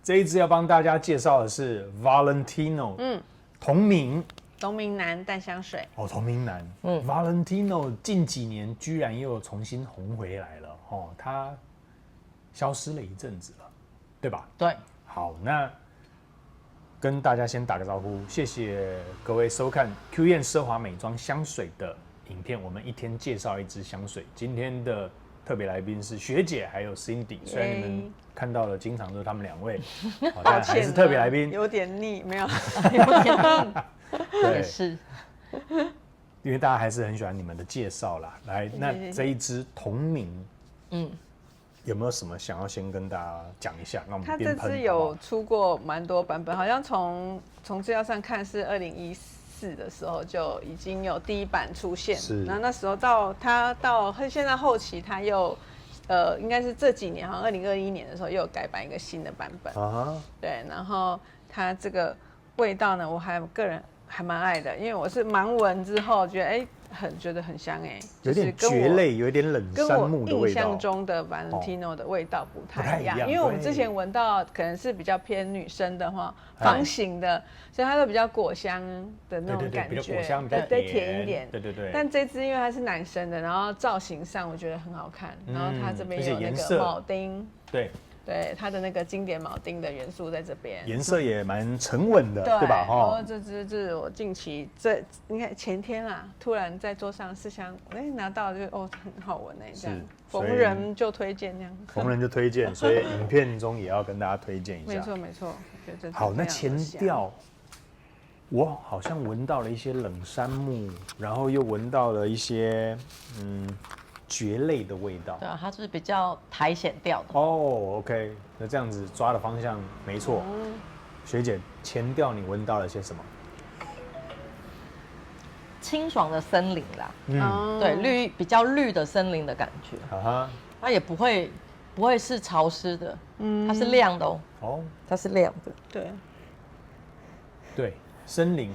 这一支要帮大家介绍的是 Valentino， 同名男淡香水。哦，同名男，Valentino 近几年居然又重新红回来了哦，他消失了一阵子了，对吧？对。好，那跟大家先打个招呼，谢谢各位收看 Q 燕奢华美妆香水的影片。我们一天介绍一支香水，今天的特别来宾是学姐还有 Cindy， 虽然你们看到了经常都是他们两位，但还是特别来宾，有点腻，没有，有点腻，对，也是，因为大家还是很喜欢你们的介绍啦。来，那这一支同名，有没有什么想要先跟大家讲一下？那我们它这支有出过蛮多版本，好像从资料上看是2014的时候就已经有第一版出现，是。那时候到现在后期，它又应该是这几年，好像2021年的时候又有改版一个新的版本。对，然后它这个味道呢，我个人还蛮爱的，因为我是盲闻之后觉得觉得很香有点蕨类，有一点冷杉木的味道，跟我印象中的 Valentino 的味道不太一样，因为我们之前闻到可能是比较偏女生的话，方形的，所以它都比较果香的那种感觉，比较果香，比较甜一点，对。但这支因为它是男生的，然后造型上我觉得很好看，然后它这边有那个铆钉，对它的那个经典铆钉的元素在这边，颜色也蛮沉稳的，对吧？然后这是我近期你看前天啦，突然在桌上试香，拿到就很好闻这样，逢人就推荐这样，逢人就推荐，所以影片中也要跟大家推荐一下。没错，我觉得好，那前调我好像闻到了一些冷杉木，然后又闻到了一些蕨类的味道。对啊，它是比较苔藓调的。OK， 那这样子抓的方向没错。学姐，前调你闻到了些什么？清爽的森林啦，对，比较绿的森林的感觉。它也不会是潮湿的，它是亮的哦。它是亮的。对，森林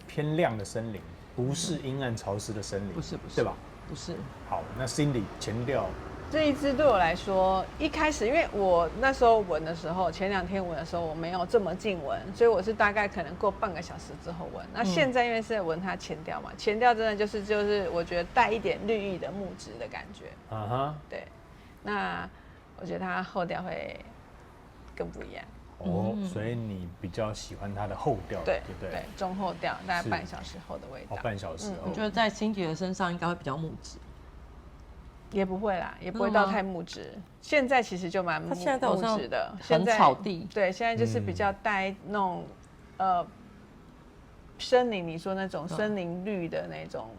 偏亮的森林，不是阴暗潮湿的森林，不是，对吧？不是。好，那 Cindy 前调这一支对我来说，一开始因为我那时候闻的时候，前2天闻的时候我没有这么近闻，所以我是大概可能过半个小时之后闻。那现在因为是在闻它前调嘛，前调真的就是我觉得带一点绿意的木质的感觉。对，那我觉得它后调会更不一样。所以你比较喜欢它的后调，对，中后调，大概半小时后的味道。半小时。我觉得在Cindy的身上应该会比较木质。也不会啦，也不会到太木质。现在其实就蛮木质的，很草地。对，现在就是比较带那种森林，你说那种森林绿的那种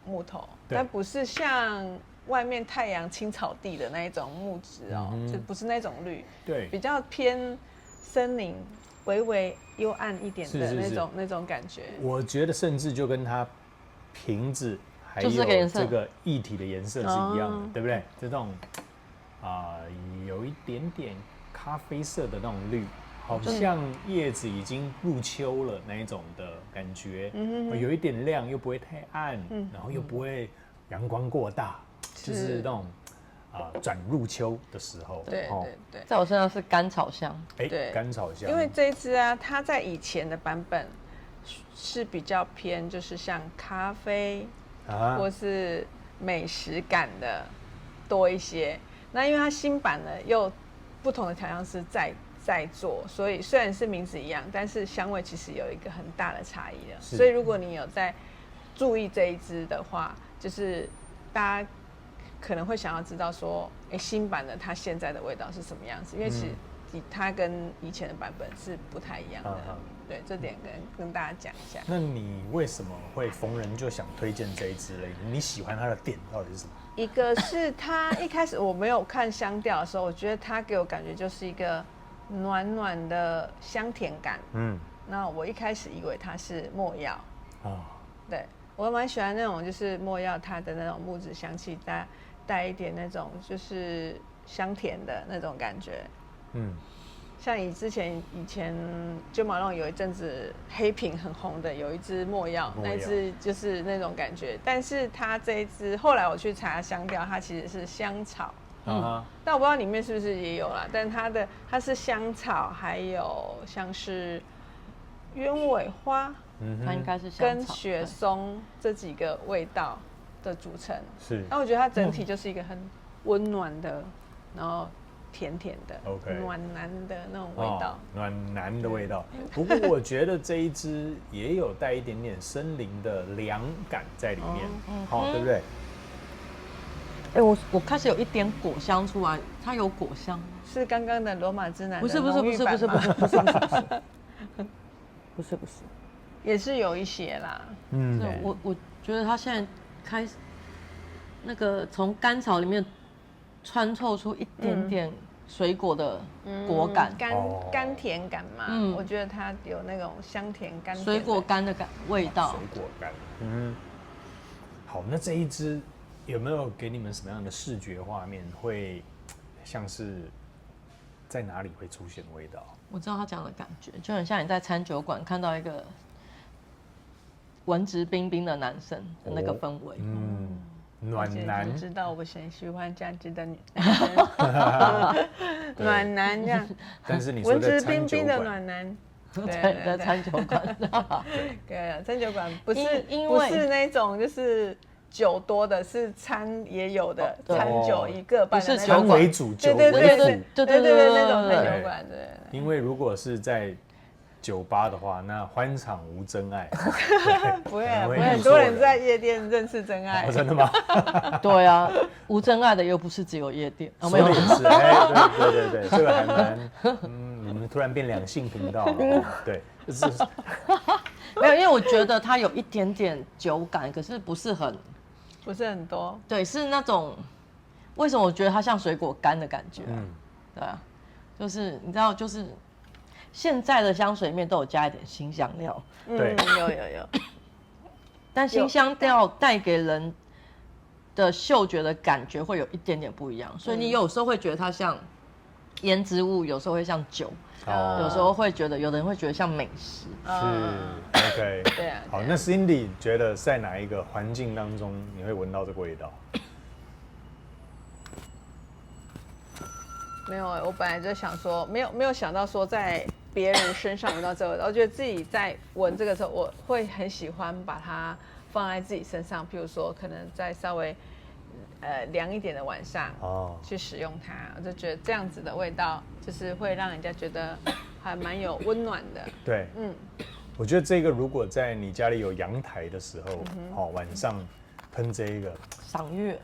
木头，但不是像外面太阳青草地的那一种木质就不是那种绿，对，比较偏森林，微微幽暗一点的那种感觉。我觉得甚至就跟它瓶子。还有这个液体的颜色是一样的，对不对？这种有一点点咖啡色的那种绿，好像叶子已经入秋了那一种的感觉，有一点亮又不会太暗，然后又不会阳光过大，就是那种转入秋的时候。对，在我身上是甘草香，对，甘草香。因为这一支它在以前的版本是比较偏，就是像咖啡。或是美食感的多一些，那因为它新版呢又不同的调香师在做，所以虽然是名字一样，但是香味其实有一个很大的差异的。所以如果你有在注意这一支的话，就是大家可能会想要知道说，新版的它现在的味道是什么样子，因为其实它跟以前的版本是不太一样的。对，这点跟大家讲一下。那你为什么会逢人就想推荐这一支嘞？你喜欢它的点到底是什么？一个是它一开始我没有看香调的时候，我觉得它给我感觉就是一个暖暖的香甜感。那我一开始以为它是没药。对，我蛮喜欢那种就是没药它的那种木质香气，带一点那种就是香甜的那种感觉。像以前Jo Malone有一阵子黑瓶很红的，有一支没药，那一支就是那种感觉。但是它这一支后来我去查香调，它其实是香草，但我不知道里面是不是也有啦，但它是香草，还有像是鸢尾花，它应该是香草跟雪松这几个味道的组成。是，那我觉得它整体就是一个很温暖的，然后甜甜的，暖男的那种味道，暖男的味道。不过我觉得这一支也有带一点点森林的凉感在里面，对不对？我开始有一点果香出来，它有果香，是刚刚的罗马之男的不是，也是有一些啦。我觉得它现在开始那个从甘草里面穿透出一点点水果的果感，甘甜感嘛。我觉得它有那种香甜甘甜水果干的味道。水果干，好，那这一支有没有给你们什么样的视觉画面？会像是在哪里会出现味道？我知道他讲的感觉，就很像你在餐酒馆看到一个文质彬彬的男生的那个氛围。暖男，我知道我很喜欢这样子的女生，暖男这样。但是你文质彬彬的暖男，对，在餐酒馆。对，餐酒馆不是那种就是酒多的，是餐也有的，餐酒一个半的那种，餐为主，酒为辅，对那种餐酒馆。对，因为如果是在酒吧的话，那欢场无真爱。不会，很多人在夜店认识真爱。真的吗？对啊，无真爱的又不是只有夜店。说的也是，对，这个还蛮，你们突然变两性频道了。对，就是没有，因为我觉得它有一点点酒感，可是不是很多。对，是那种为什么我觉得它像水果干的感觉？对啊，就是你知道，就是现在的香水里面都有加一点辛香料。对，有。但辛香料带给人的嗅觉的感觉会有一点点不一样，所以你有时候会觉得它像腌制物，有时候会像酒，有时候会觉得，有的人会觉得像美食。是 OK， 对啊。好，那 Cindy 觉得在哪一个环境当中你会闻到这个味道？没有，我本来就想说，没有想到说在别人身上闻到这个味道。我觉得自己在闻这个时候，我会很喜欢把它放在自己身上，譬如说可能在稍微凉一点的晚上去使用它，我就觉得这样子的味道就是会让人家觉得还蛮有温暖的。对，我觉得这个如果在你家里有阳台的时候，晚上喷这个赏月。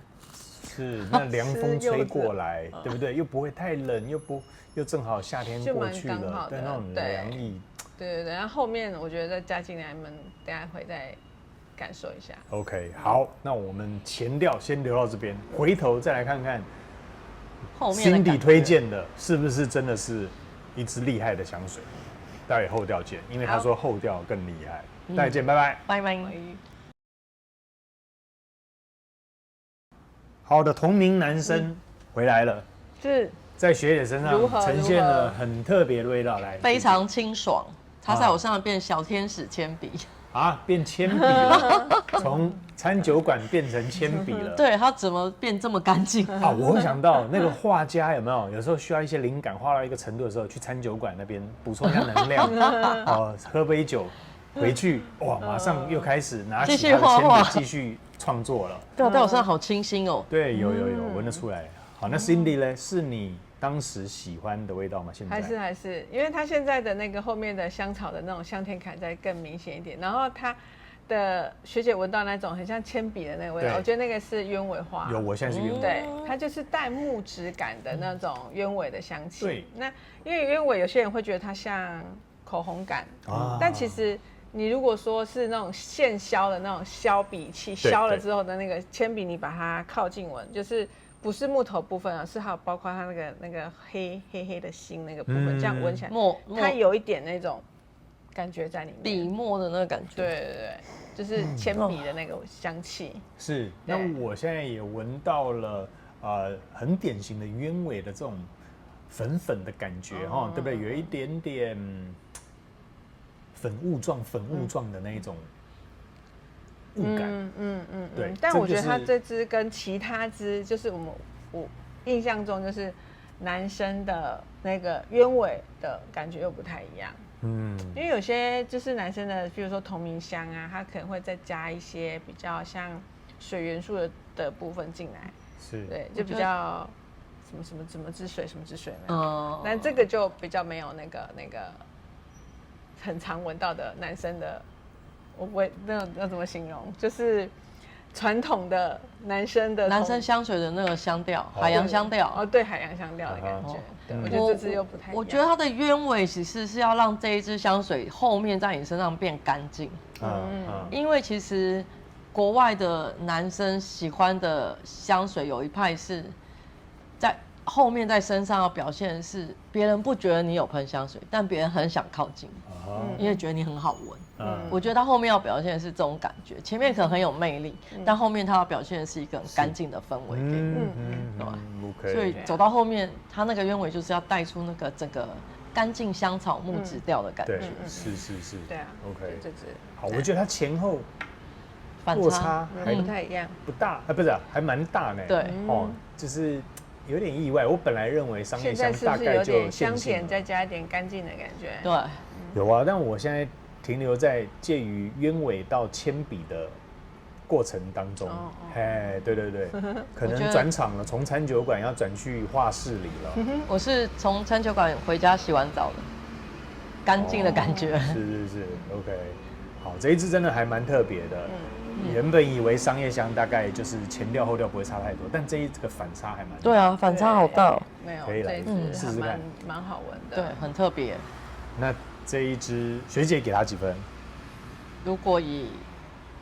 是，那凉风吹过来，对不对？又不会太冷，又正好夏天过去了，对，那种凉意。对，然后后面我觉得再加进来，你们等下会再感受一下。OK， 好，那我们前调先留到这边，回头再来看看后面 Cindy 推荐的是不是真的是一支厉害的香水。待会后调见，因为他说后调更厉害。待会见，拜拜，拜拜。好的，同名男生回来了，是在学姐身上呈现了很特别的味道，来，非常清爽。他在我身上变小天使铅笔啊，变铅笔了，从餐酒馆变成铅笔了。对，他怎么变这么干净啊？我会想到那个画家有没有？有时候需要一些灵感，画到一个程度的时候，去餐酒馆那边补充一下能量，喝杯酒。回去哇，马上又开始拿起他的铅笔继续创作了。对，在我身上好清新哦。对，有闻得出来。好，那 Cindy 呢？是你当时喜欢的味道吗？现在还是，因为它现在的那个后面的香草的那种香甜感再更明显一点。然后它的学姐闻到那种很像铅笔的那个味道，我觉得那个是鸢尾花。有，我现在是鸢尾。对，它就是带木质感的那种鸢尾的香气。对，那因为鸢尾有些人会觉得它像口红感，但其实。你如果说是那种现削的那种削笔器，削了之后的那个铅笔，你把它靠近闻，就是不是木头部分啊，是还有包括它那个黑的芯那个部分，这样闻起来，它有一点那种感觉在里面，笔墨的那个感觉，对，就是铅笔的那个香气。是，那我现在也闻到了很典型的鸢尾的这种粉粉的感觉哈，对不对？有一点点。粉雾状的那一种雾感，对。但我觉得它这支跟其他支，就是印象中就是男生的那个鸢尾的感觉又不太一样。因为有些就是男生的，比如说同名香啊，他可能会再加一些比较像水元素的部分进来，是，对，就比较什么之水什么之水没有，但这个就比较没有那个很常闻到的男生的，我不会那种要怎么形容，就是传统的男生香水的那个香调，海洋香调。哦，对，海洋香调的感觉。对，我觉得这支又不太一样。我觉得它的鸢尾其实是要让这一支香水后面在你身上变干净。因为其实国外的男生喜欢的香水有一派是在后面在身上要表现的是别人不觉得你有喷香水，但别人很想靠近，因为觉得你很好闻。我觉得他后面要表现的是这种感觉，前面可能很有魅力，但后面他要表现的是一个很干净的氛围给你，对吧？所以走到后面，他那个鸢尾就是要带出那个整个干净香草木质调的感觉。是，对啊 ，OK， 这支好，我觉得它前后落差还不太一样，不大，不是，还蛮大呢。对，就是有点意外。我本来认为商业香大概就现在是不是有点香甜，再加一点干净的感觉？对，有啊，但我现在停留在介于鸢尾到铅笔的过程当中。对，可能转场了，从餐酒馆要转去画室里了。我是从餐酒馆回家洗完澡的，干净的感觉。是 ，OK。好，这一支真的还蛮特别的。原本以为商业香大概就是前调后调不会差太多，但这个反差还蛮大。对啊，反差好大。没有，可以来试试看，蛮好闻的。对，很特别。那这一支学姐给它几分？如果以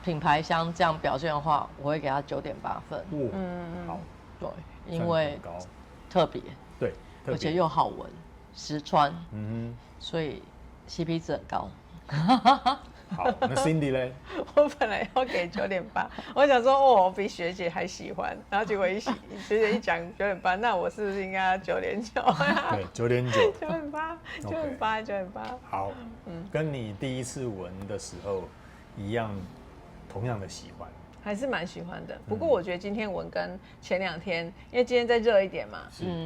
品牌香这样表现的话，我会给它9.8分。好，对，因为特别，对，而且又好闻，实穿，所以 CP 值很高。好，那 Cindy 呢？我本来要给9.8，我想说我比学姐还喜欢，然后结果学姐一讲9.8，那我是不是应该要9.9？对，9.9。9.8。好，跟你第一次闻的时候一样，同样的喜欢。还是蛮喜欢的，不过我觉得今天闻跟前2天，因为今天再热一点嘛，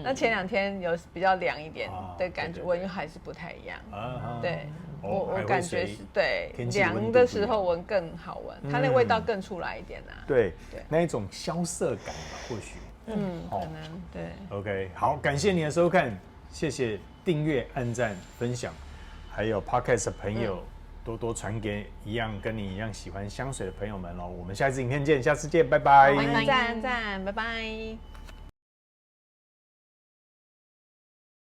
那前2天有比较凉一点的感觉，闻还是不太一样。对，我感觉是对凉的时候闻更好闻，它那味道更出来一点啊。对，那一种萧瑟感吧，或许。可能对。OK， 好，感谢你的收看，谢谢订阅、按赞、分享，还有 Podcast 的朋友。多多传给跟你一样喜欢香水的朋友们喽！我们下一次影片见，下次见，拜拜！欢迎按赞，拜拜。